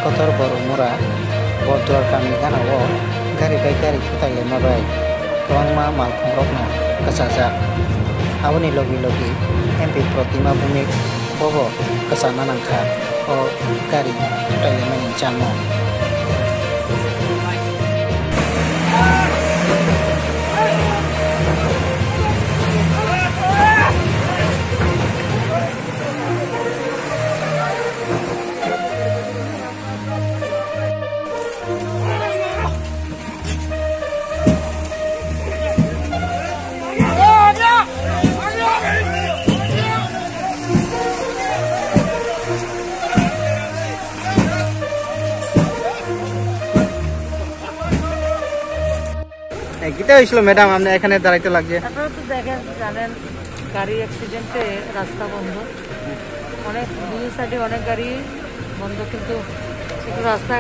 kotor boromura bordor kami gana o gari bai gari thutai mabai kwangma malkhongrokno kasajak aboni logi logi MP Protima Bhumik bobo kasana nangkha o gari thutai mani jamo কিটা হইছিল madam আপনি এখানে দাঁড়াইতে লাগছে আপনারা তো দেখেন জানেন গাড়ি অ্যাক্সিডেন্টে রাস্তা বন্ধ অনেক দুই সাইডে অনেক গাড়ি বন্ধ কিন্তু একটু রাস্তা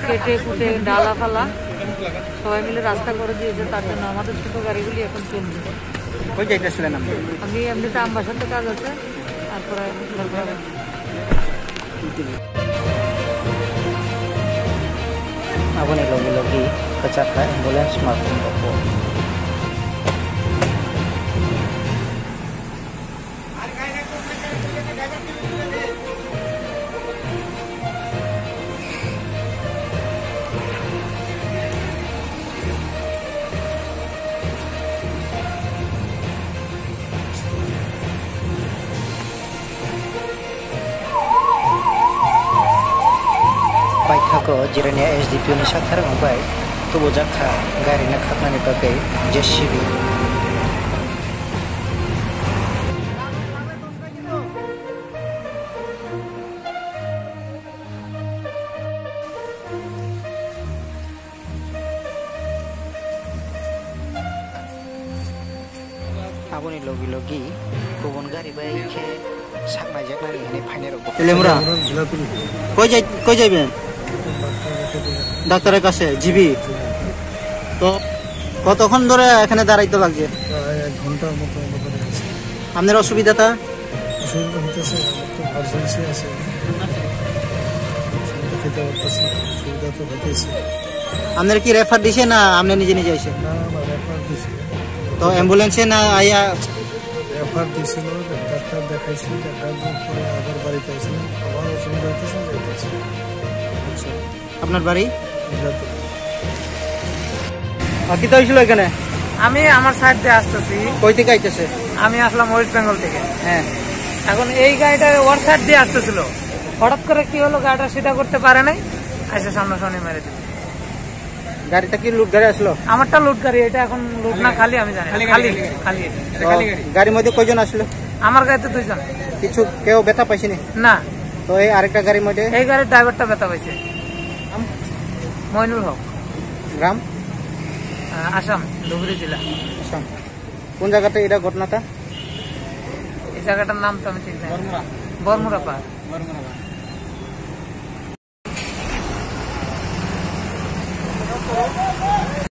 কেটে কুটে ডালা ফালা সবাই মিলে রাস্তা করে দিয়েছে তার জন্য আমাদের ছোট গাড়িগুলি এখন চলবে কই যাইতেছিলেন আপনি আমি এমনিতে আমবাসাতে কাজ আছে তারপরে aboni logi logi kecaka ambulans maupun bopo paithako jirania SDP ni sathar ngbai tubo jakha gari na khatnani bagai JCB aboni logi logi kubon gari bai khe saknai jaknani hene phainer telemura koi jaiben ডাক্তারের কাছে GB তো কতক্ষণ ধরে এখানে দাঁড়াইতে লাগছে প্রায় 1 ঘন্টার মতো আপনার অসুবিধাটা অসুবিধা হতেছে তো আর্জেন্সি আছে অসুবিধা তো হতেছে আপনার কি রেফার দিছে না আপনি নিজে নিজে আইছে না রেফার দিছে তো অ্যাম্বুলেন্সে না আইয়া রেফার দিছিল ডাক্তার দেখাইছি দেখার পরে আবার বাড়িতে আইছিলাম আমার অসুবিধা হতেছে আচ্ছা আপনার বাড়ি কি তো হইছিল এখানে আমি আমার সাইড দিয়ে আসতেছি কই থেকে আইতেছে আমি আসলাম ওয়েস্ট বেঙ্গল থেকে হ্যাঁ এখন এই গাড়িটা ওর সাইড দিয়ে আসতেছিল হঠাৎ করে কি হলো গাড়িটা সেটা করতে পারে নাই এসে সামনাসামনি মেরে দিল গাড়িটা কি লুট গাড়ি আসলো আমারটা লুট গাড়ি এটা এখন লুট না খালি আমি জানি খালি খালি গাড়ির মধ্যে কয়জন আসলো আমার গাড়িতে 2 জন কিছু কেউ ব্যথা পাইছেনি না তো এই আরেকটা গাড়ির মধ্যে এই গাড়ির ড্রাইভারটা ব্যথা পাইছে মইনুল হক গ্রাম আসাম ধুবড়ী জেলা আসাম কোন জায়গাতে এটা ঘটনাটা এই জায়গাটার নাম তো আমি ঠিক জানি বরমুরা পাহাড় বরমুরা